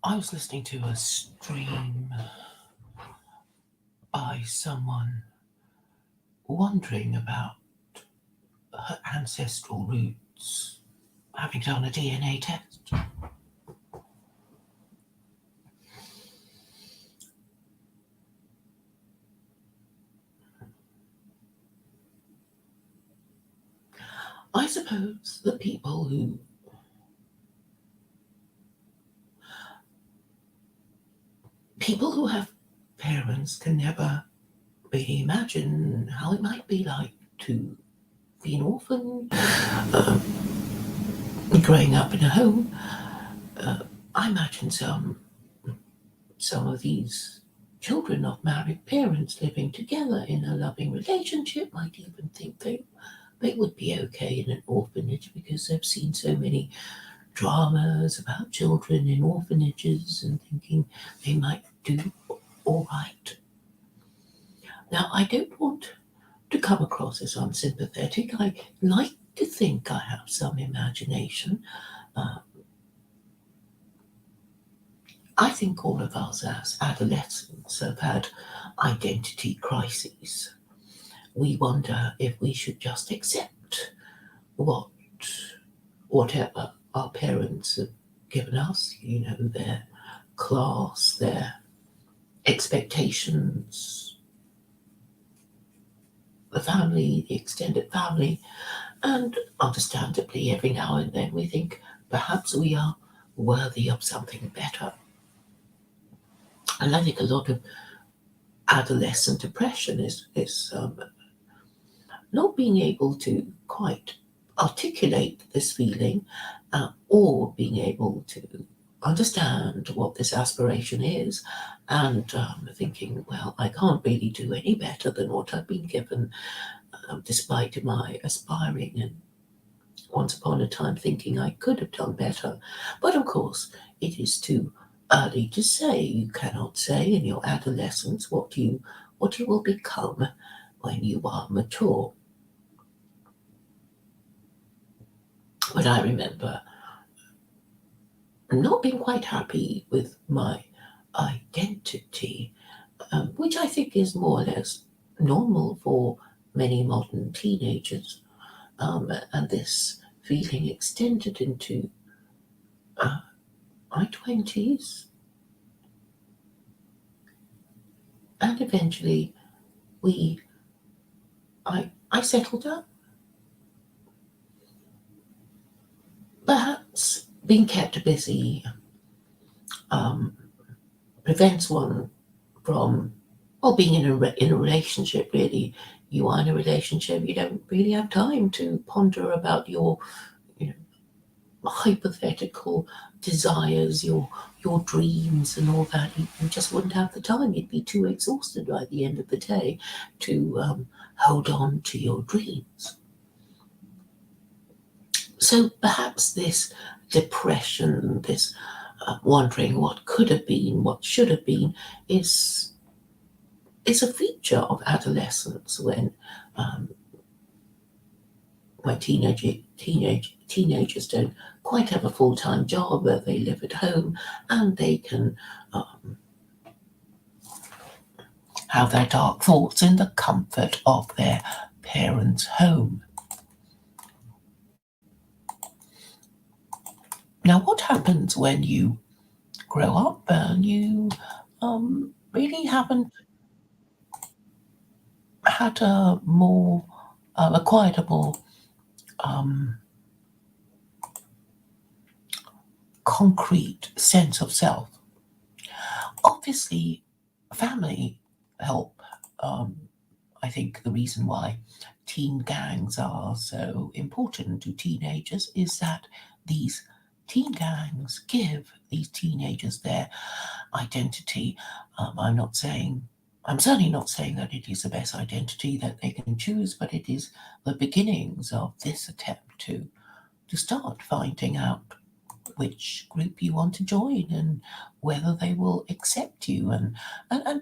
I was listening to a stream by someone wondering about her ancestral roots, having done a DNA test. I suppose the people who have parents can never really imagine how it might be like to be an orphan, growing up in a home. I imagine some of these children of married parents living together in a loving relationship might even think they would be okay in an orphanage because they've seen so many dramas about children in orphanages and thinking they might do all right. Now, I don't want to come across as unsympathetic. I like to think I have some imagination. I think all of us as adolescents have had identity crises. We wonder if we should just accept whatever our parents have given us, their class, their expectations, the family, the extended family, and understandably, every now and then we think perhaps we are worthy of something better. And I think a lot of adolescent depression is not being able to quite articulate this feeling or being able to understand what this aspiration is and thinking, well, I can't really do any better than what I've been given, despite my aspiring and once upon a time thinking I could have done better. But of course, it is too early to say. You cannot say in your adolescence what you will become when you are mature. But I remember not being quite happy with my identity, which I think is more or less normal for many modern teenagers. And this feeling extended into my 20s. And eventually I settled down. Perhaps being kept busy prevents one from, or being in a relationship, really. You are in a relationship, you don't really have time to ponder about your hypothetical desires, your dreams and all that. You just wouldn't have the time. You'd be too exhausted by the end of the day to hold on to your dreams. So perhaps this depression, this wondering what could have been, what should have been, is a feature of adolescence when teenagers don't quite have a full-time job where they live at home and they can have their dark thoughts in the comfort of their parents' home. Now, what happens when you grow up and you really haven't had acquired a more concrete sense of self? Obviously, family help. I think the reason why teen gangs are so important to teenagers is that these teen gangs give these teenagers their identity. I'm certainly not saying that it is the best identity that they can choose, but it is the beginnings of this attempt to start finding out which group you want to join and whether they will accept you, and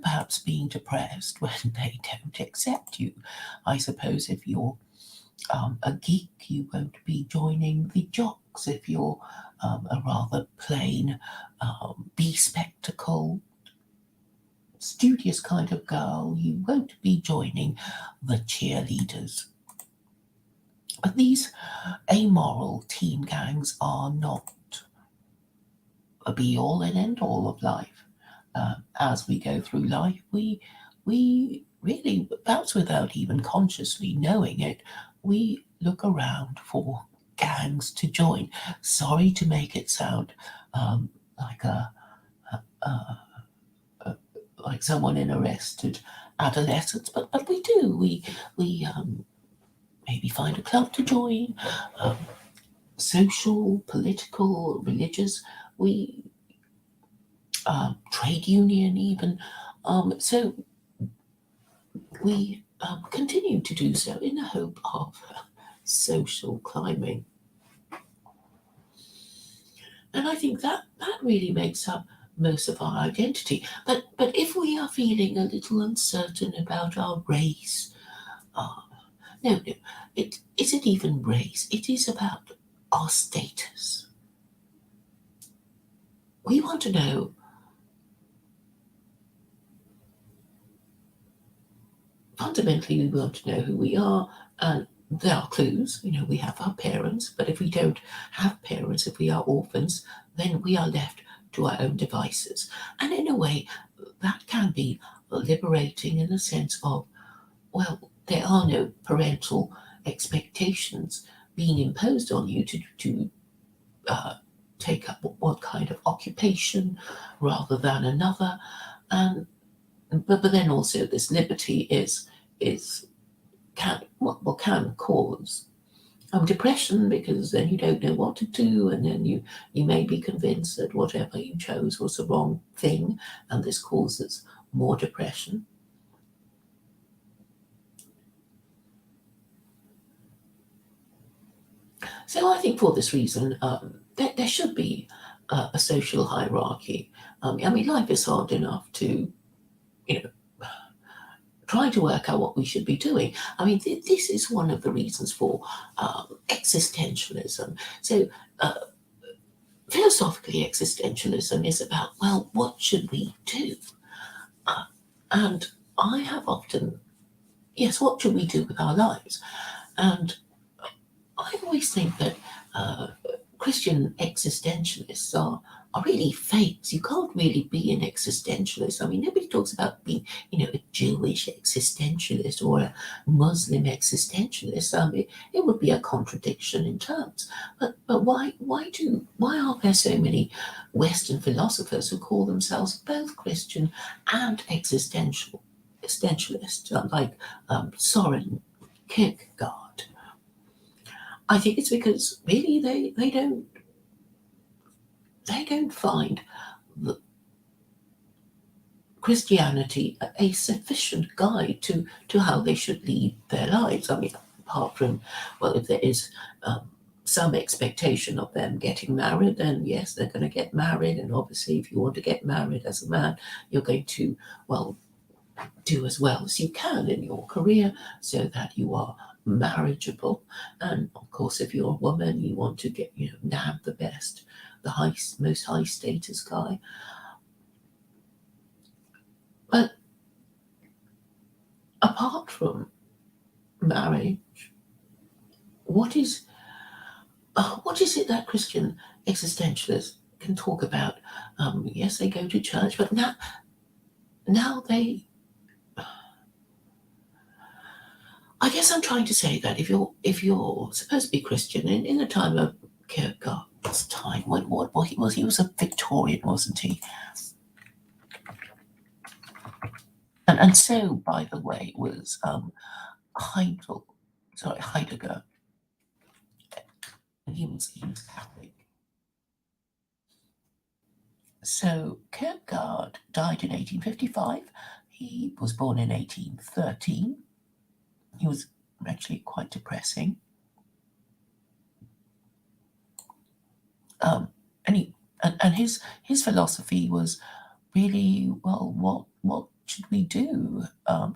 perhaps being depressed when they don't accept you. I suppose if you're a geek, you won't be joining the jocks. If you're a rather plain bespectacled, studious kind of girl, you won't be joining the cheerleaders. But these amoral teen gangs are not a be all and end all of life. As we go through life, we really, perhaps without even consciously knowing it, we look around for gangs to join. Sorry to make it sound like like someone in arrested adolescence, but we do. We maybe find a club to join, um, social, political, religious. We trade union even. So we continue to do so in the hope of social climbing. And I think that really makes up most of our identity. But if we are feeling a little uncertain about our race, uh, no, it isn't even race. It is about our status. We want to know, fundamentally, we want to know who we are, and there are clues. We have our parents, but if we don't have parents, if we are orphans, then we are left to our own devices. And in a way, that can be liberating in the sense of, well, there are no parental expectations being imposed on you to uh, take up one kind of occupation rather than another. And but then also this liberty is can cause depression, because then you don't know what to do, and then you may be convinced that whatever you chose was the wrong thing, and this causes more depression. So I think for this reason, there should be a social hierarchy. I mean, life is hard enough to, you know, try to work out what we should be doing. I mean, this is one of the reasons for existentialism. So, uh, philosophically, existentialism is about, well, what should we do? Uh, and I have often, yes, what should we do with our lives? And I always think that uh, Christian existentialists are really fakes. You can't really be an existentialist. I mean, nobody talks about being, a Jewish existentialist or a Muslim existentialist. It would be a contradiction in terms. But why are there so many Western philosophers who call themselves both Christian and existentialists, like Soren Kierkegaard? I think it's because really they don't find the Christianity a sufficient guide to how they should lead their lives. I mean, apart from, well, if there is some expectation of them getting married, then yes, they're going to get married. And obviously, if you want to get married as a man, you're going to, well, do as well as you can in your career so that you are marriageable. And of course, if you're a woman, you want to get, nab the best, most high status guy. But apart from marriage, what is what is it that Christian existentialists can talk about? Yes, they go to church, but now they. I guess I'm trying to say that if you're supposed to be Christian in the time of Kierkegaard's time, what he was a Victorian, wasn't he? And so, by the way, was Heidegger, and he was Catholic. So Kierkegaard died in 1855. He was born in 1813. He was actually quite depressing. Um, and his philosophy was really, well, what should we do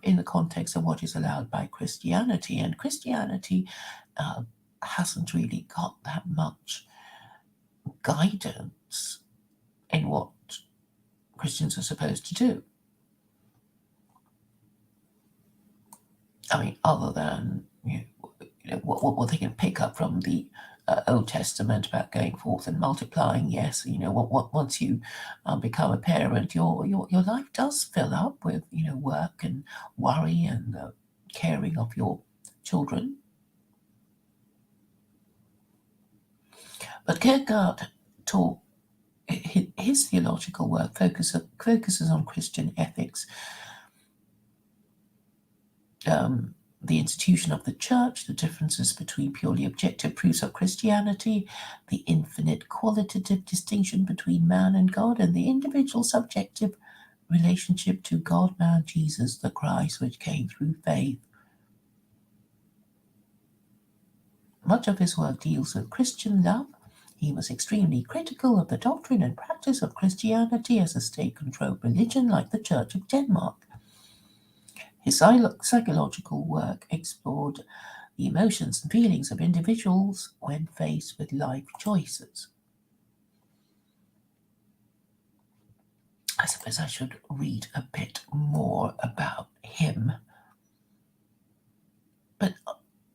in the context of what is allowed by Christianity? And Christianity uh, hasn't really got that much guidance in what Christians are supposed to do. I mean, other than what they can pick up from the Old Testament about going forth and multiplying. Yes, once you become a parent, your life does fill up with work and worry and caring of your children. But Kierkegaard taught his theological work focuses on Christian ethics, um, the institution of the church, the differences between purely objective proofs of Christianity, the infinite qualitative distinction between man and God, and the individual subjective relationship to God, man, Jesus, the Christ, which came through faith. Much of his work deals with Christian love. He was extremely critical of the doctrine and practice of Christianity as a state-controlled religion like the Church of Denmark. His psychological work explored the emotions and feelings of individuals when faced with life choices. I suppose I should read a bit more about him, but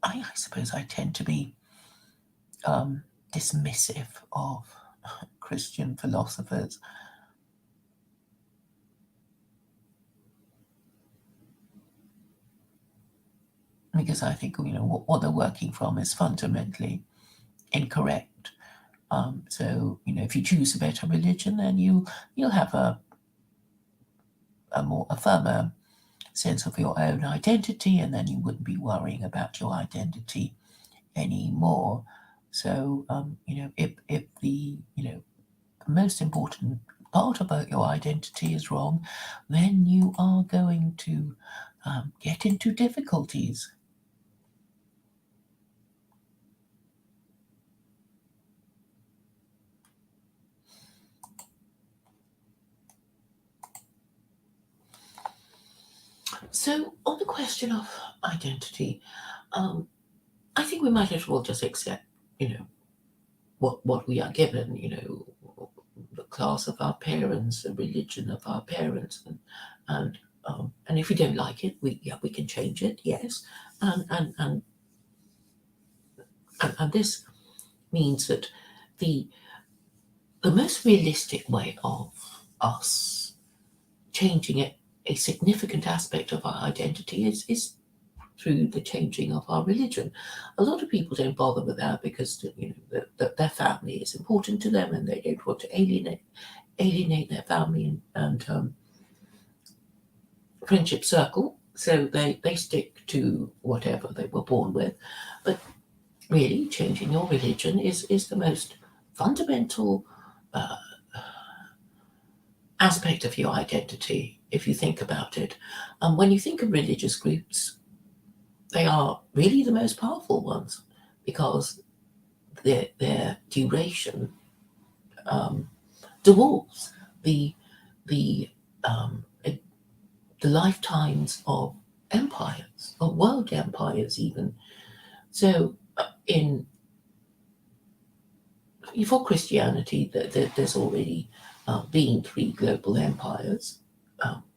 I suppose I tend to be dismissive of Christian philosophers because I think what they're working from is fundamentally incorrect. So if you choose a better religion, then you'll have a firmer sense of your own identity, and then you wouldn't be worrying about your identity anymore. So if the most important part about your identity is wrong, then you are going to get into difficulties. So, on the question of identity, um, I think we might as well just accept, what we are given, the class of our parents, the religion of our parents, and if we don't like it, we can change it, yes, and and and and this means that the the most realistic way of us changing a significant aspect of our identity is through the changing of our religion. A lot of people don't bother with that because their family is important to them and they don't want to alienate their family and friendship circle. So they stick to whatever they were born with. But really, changing your religion is the most fundamental uh, aspect of your identity, if you think about it. When you think of religious groups, they are really the most powerful ones because their duration dwarfs the the um, the lifetimes of empires, of world empires, even. So, in for Christianity, there's already been three global empires.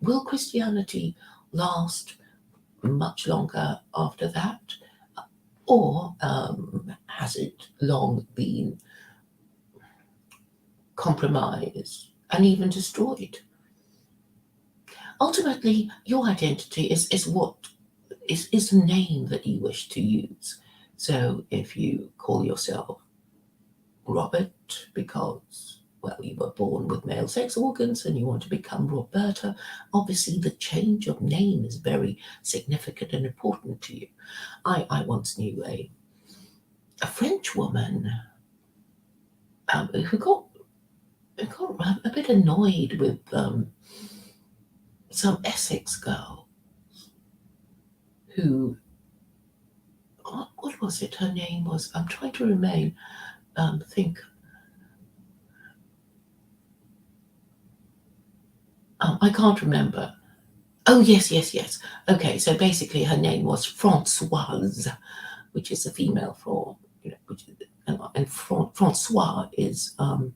Will Christianity last much longer after that, or has it long been compromised and even destroyed? Ultimately, your identity is the name that you wish to use. So if you call yourself Robert because, well, you were born with male sex organs and you want to become Roberta, obviously the change of name is very significant and important to you. I once knew a French woman who got a bit annoyed with some Essex girl who, what was it? Her name was, I'm trying to think. I can't remember. Oh, yes, yes, yes. Okay, so basically her name was Françoise, which is a female for, which and Francois is um,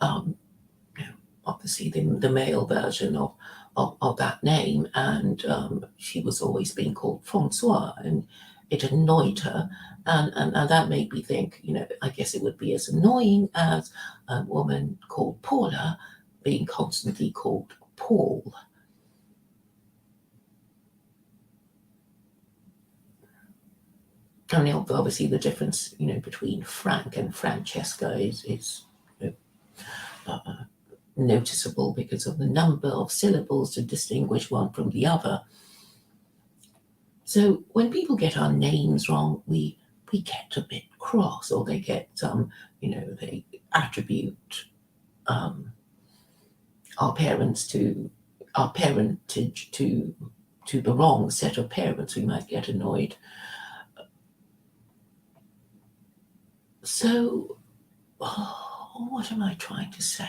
you know, obviously the male version of that name, and she was always being called Francois, and it annoyed her, and that made me think, I guess it would be as annoying as a woman called Paula being constantly called Paul. I mean, obviously the difference, between Frank and Francesca is you know, noticeable because of the number of syllables to distinguish one from the other. So when people get our names wrong, we get a bit cross, or they get they attribute um, our parents to our parentage to the wrong set of parents. We might get annoyed. So, what am I trying to say?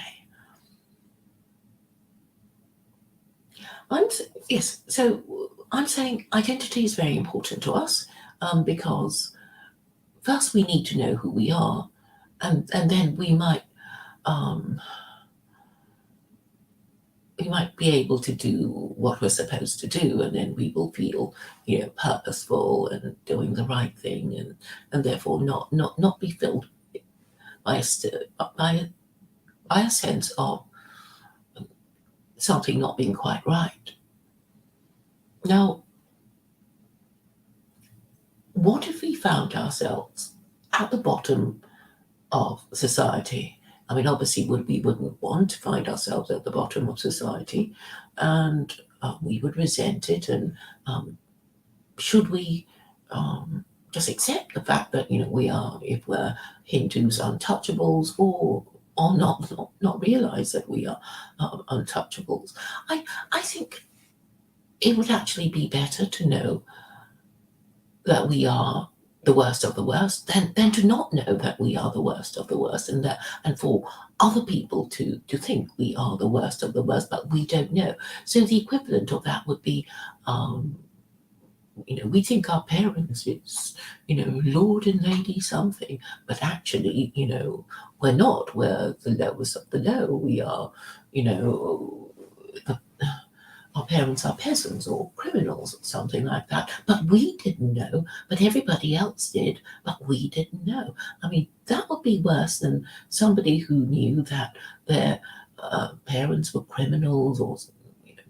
Yes. So I'm saying identity is very important to us, because first we need to know who we are, and then um, we might be able to do what we're supposed to do, and then we will feel, purposeful and doing the right thing, and therefore not be filled by by a sense of something not being quite right. Now, what if we found ourselves at the bottom of society? I mean, obviously, we wouldn't want to find ourselves at the bottom of society, and we would resent it. And should we just accept the fact that we are, if we're Hindus, untouchables, or not realize that we are untouchables? I think it would actually be better to know that we are the worst of the worst than to not know that we are the worst of the worst, and for other people to think we are the worst of the worst, but we don't know. So the equivalent of that would be, we think our parents is, Lord and Lady something, but actually, we're not. We're the lowest of the low. We are, the our parents are peasants or criminals or something like that. But we didn't know, but everybody else did, but we didn't know. I mean, that would be worse than somebody who knew that their parents were criminals or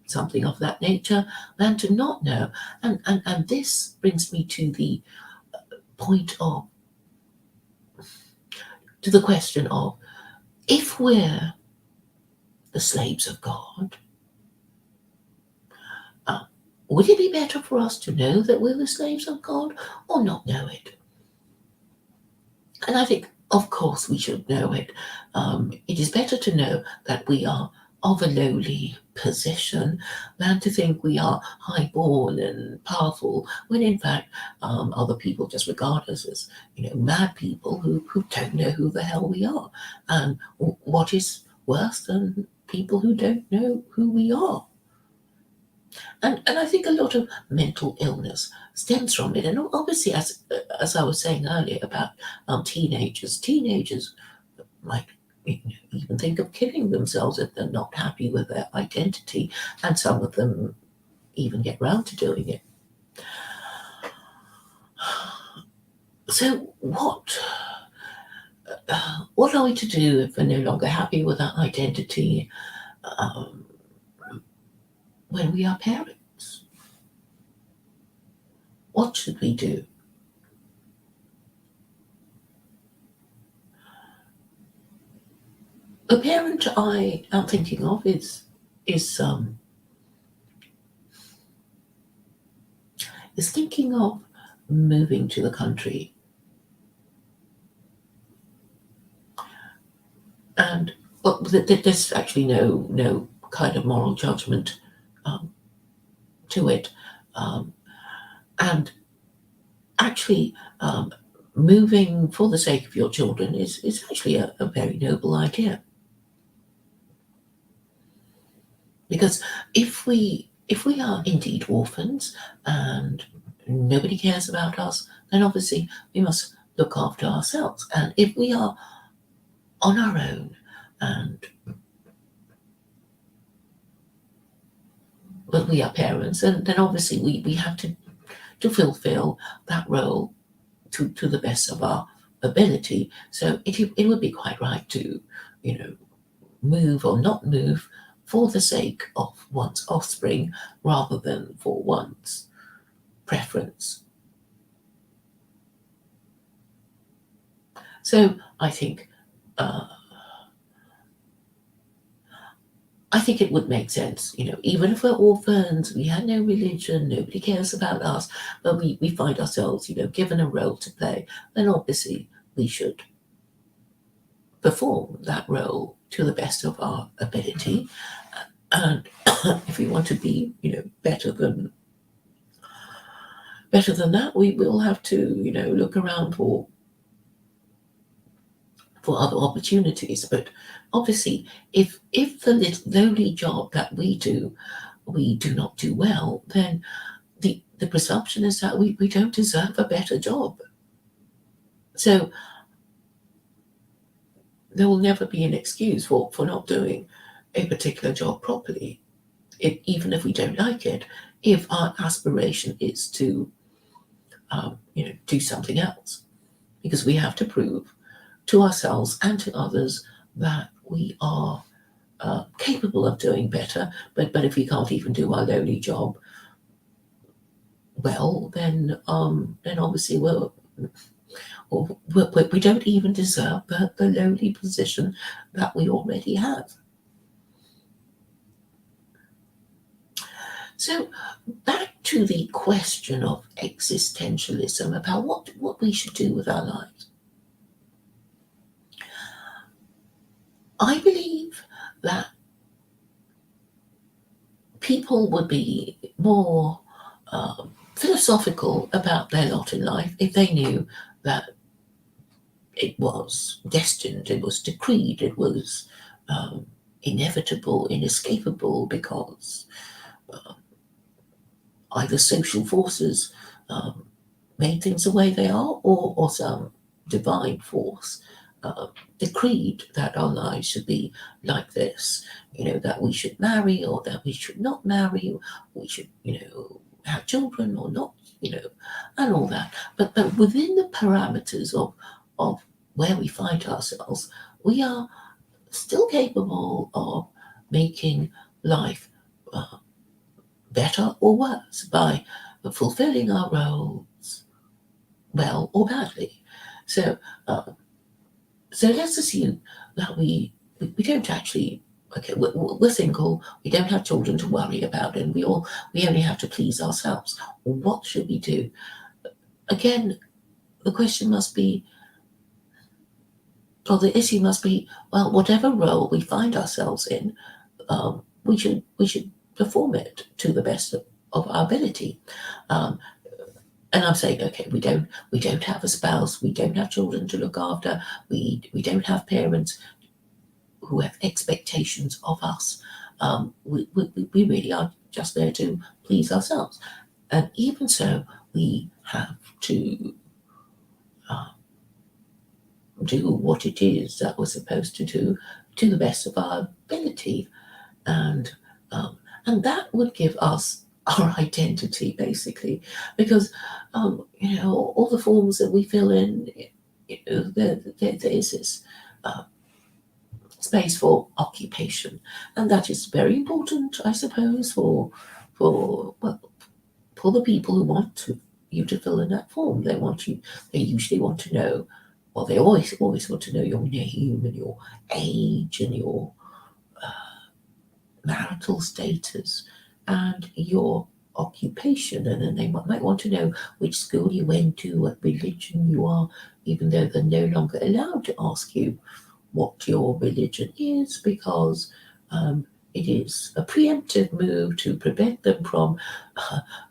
something of that nature, than to not know. And this brings me to the point of, to the question of, if we're the slaves of God, uh, would it be better for us to know that we're the slaves of God or not know it? And I think, of course, we should know it. It is better to know that we are of a lowly position than to think we are high-born and powerful, when in fact other people just regard us as, mad people who don't know who the hell we are. And what is worse than people who don't know who we are? And I think a lot of mental illness stems from it. And obviously, as I was saying earlier about teenagers might even think of killing themselves if they're not happy with their identity, and some of them even get round to doing it. So what are we to do if we're no longer happy with our identity, um, when we are parents? What should we do? A parent I am thinking of is is thinking of moving to the country, and well, there's actually no kind of moral judgment um, to it, um, and actually, moving for the sake of your children is actually a very noble idea. Because if we are indeed orphans and nobody cares about us, then obviously we must look after ourselves. And if we are on our own and well, we are parents, and then obviously we have to fulfill that role to the best of our ability. So it would be quite right to, move or not move for the sake of one's offspring rather than for one's preference. So uh, I think it would make sense, even if we're orphans, we had no religion, nobody cares about us, but we find ourselves, given a role to play, then obviously we should perform that role to the best of our ability. And if we want to be, better than that, we will have to, look around for other opportunities. But obviously, if the lowly job that we do not do well, then the presumption is that we don't deserve a better job. So there will never be an excuse for not doing a particular job properly, even if we don't like it, if our aspiration is to do something else. Because we have to prove to ourselves and to others that we are capable of doing better. But if we can't even do our lowly job well, then obviously we don't even deserve the lowly position that we already have. So back to the question of existentialism about what we should do with our lives. I believe that people would be more philosophical about their lot in life if they knew that it was destined, it was decreed, it was inevitable, inescapable, because either social forces um, made things the way they are, or some divine force decreed that our lives should be like this. That we should marry or that we should not marry, we should, have children or not, and all that. But within the parameters of where we find ourselves, we are still capable of making life better or worse by fulfilling our roles well or badly. So, uh, so let's assume that we don't actually. Okay, we're single. We don't have children to worry about, and we only have to please ourselves. What should we do? Again, the question must be, or the issue must be, well, whatever role we find ourselves in, we should perform it to the best of our ability. Um, and I'm saying, okay, we don't have a spouse, we don't have children to look after, we don't have parents who have expectations of us. We really are just there to please ourselves, and even so, we have to uh, do what it is that we're supposed to do to the best of our ability, and um, and that would give us our identity basically, because all the forms that we fill in, there is this uh, space for occupation, and that is very important, I suppose, for well, for the people who want you to fill in that form. They usually want to know, well, they always want to know your name and your age and your marital status and your occupation, and then they might want to know which school you went to, what religion you are, even though they're no longer allowed to ask you what your religion is, because it is a preemptive move to prevent them from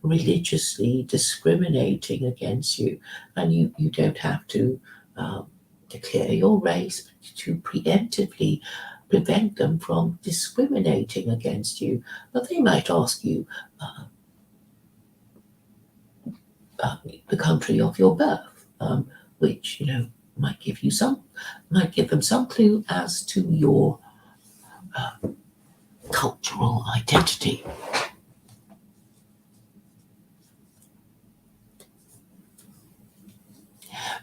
religiously discriminating against you, and you don't have to declare your race to preemptively prevent them from discriminating against you. But they might ask you the country of your birth, which might might give them some clue as to your cultural identity.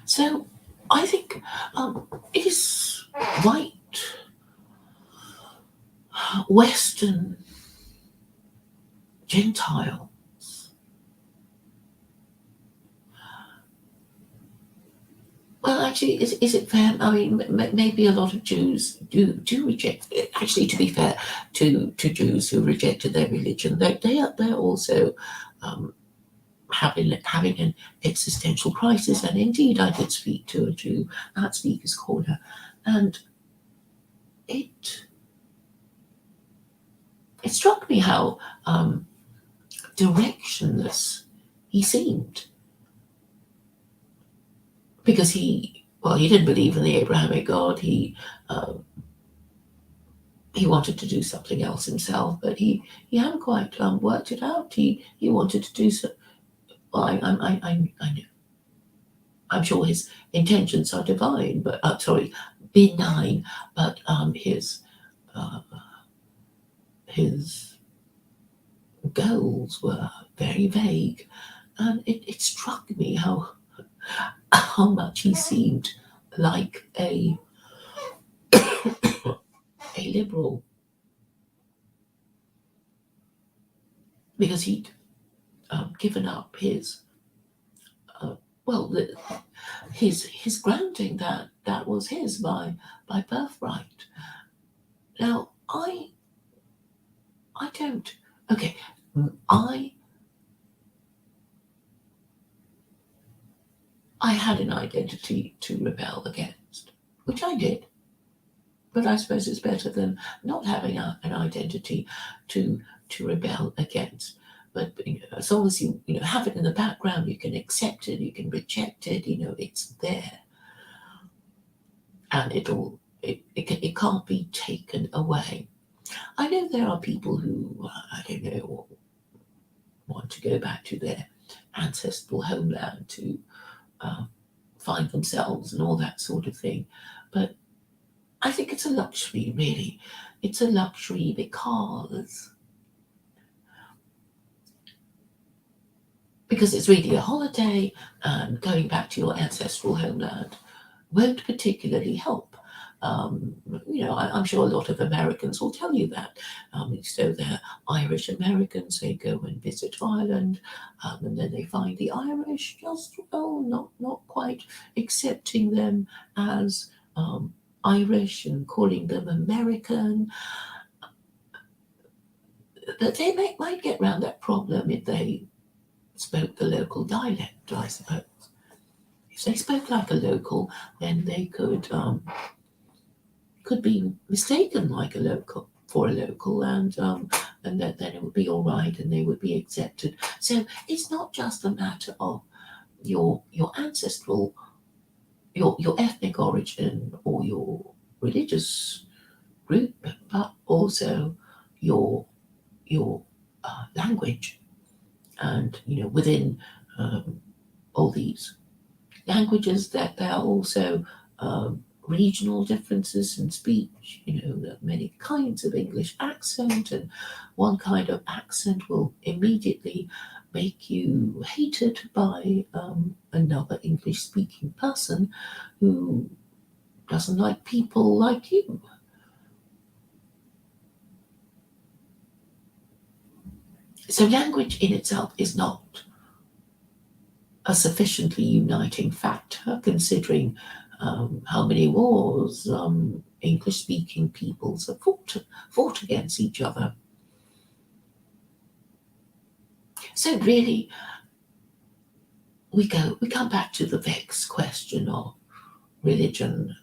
So I think it is white, Western, Gentile. Well, actually, is it fair? I mean, maybe a lot of Jews do reject it. Actually, to be fair to Jews who rejected their religion, they're also having an existential crisis. And indeed, I did speak to a Jew at Speaker's Corner, and it struck me how directionless he seemed, because he didn't believe in the Abrahamic God. He wanted to do something else himself, but he hadn't quite worked it out. He wanted to do so. Well, I know. I'm sure his intentions are divine, but benign. But his goals were very vague, and it struck me how much he seemed like a liberal, because he'd given up his his grounding that was his by birthright. Now I don't. Okay, I had an identity to rebel against, which I did. But I suppose it's better than not having an identity to rebel against. But as long as you have it in the background, you can accept it, you can reject it. It's there, and it can't be taken away. I know there are people who I don't know want to go back to their ancestral homeland to find themselves and all that sort of thing, but I think it's a luxury, really. It's a luxury because it's really a holiday, and going back to your ancestral homeland won't particularly help. I'm sure a lot of Americans will tell you that. So they're Irish Americans, they go and visit Ireland, and then they find the Irish just, not quite accepting them as Irish and calling them American. But they might get around that problem if they spoke the local dialect, I suppose. If they spoke like a local, then they could be mistaken like a local for a local, and then it would be all right, and they would be accepted. So it's not just a matter of your ancestral, your ethnic origin or your religious group, but also your language. And within all these languages, that there are also regional differences in speech. There are many kinds of English accent, and one kind of accent will immediately make you hated by another English speaking person who doesn't like people like you. So language in itself is not a sufficiently uniting factor, considering how many wars English-speaking peoples have fought against each other. So really, we come back to the vexed question of religion,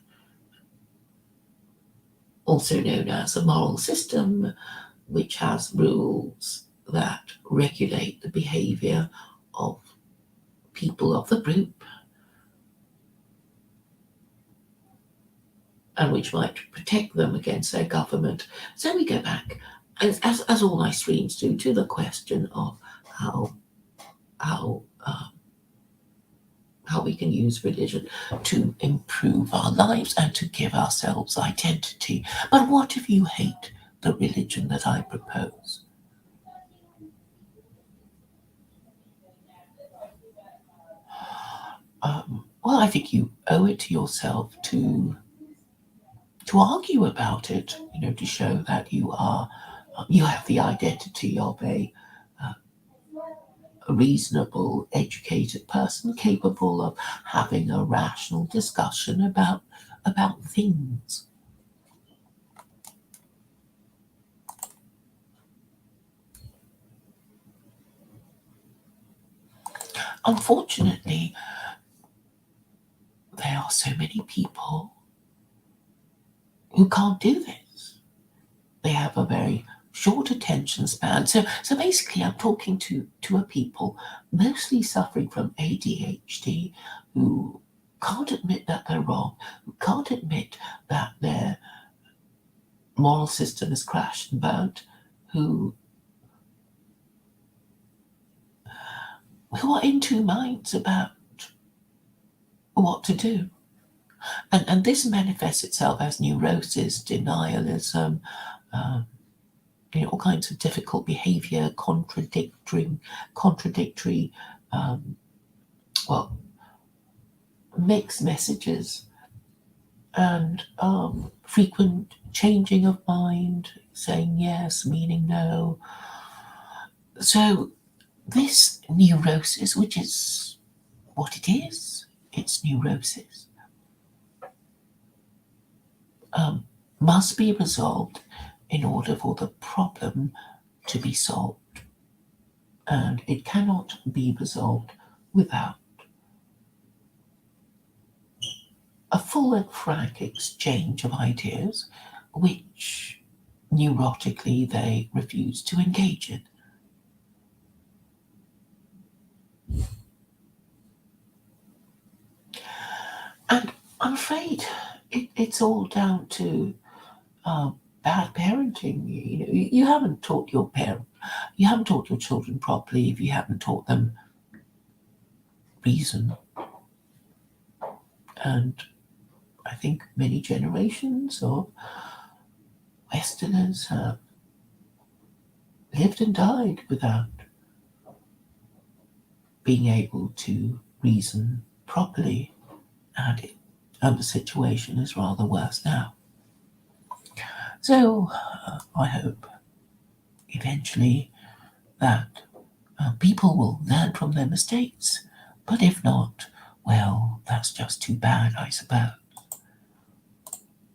also known as a moral system, which has rules that regulate the behavior of people of the group. and which might protect them against their government. So we go back, as all my streams do, to the question of how how uh, how we can use religion to improve our lives and to give ourselves identity. But what if you hate the religion that I propose? Well, I think you owe it to yourself to argue about it. To show that you have the identity of a reasonable, educated person capable of having a rational discussion about things. Unfortunately, there are so many people who can't do this. They have a very short attention span. So basically, I'm talking to a people mostly suffering from ADHD who can't admit that they're wrong, who can't admit that their moral system has crashed and burnt, who are in two minds about what to do. And this manifests itself as neurosis, denialism, um, all kinds of difficult behavior, contradictory, um, well, mixed messages, and frequent changing of mind, saying yes, meaning no. So this neurosis, which is what it is, it's neurosis, must be resolved in order for the problem to be solved. And it cannot be resolved without a full and frank exchange of ideas, which neurotically they refuse to engage in. And I'm afraid it's all down to bad parenting. You haven't taught you haven't taught your children properly if you haven't taught them reason. And I think many generations of Westerners have lived and died without being able to reason properly, and the situation is rather worse now. So I hope eventually that people will learn from their mistakes, but if not, well, that's just too bad, I suppose.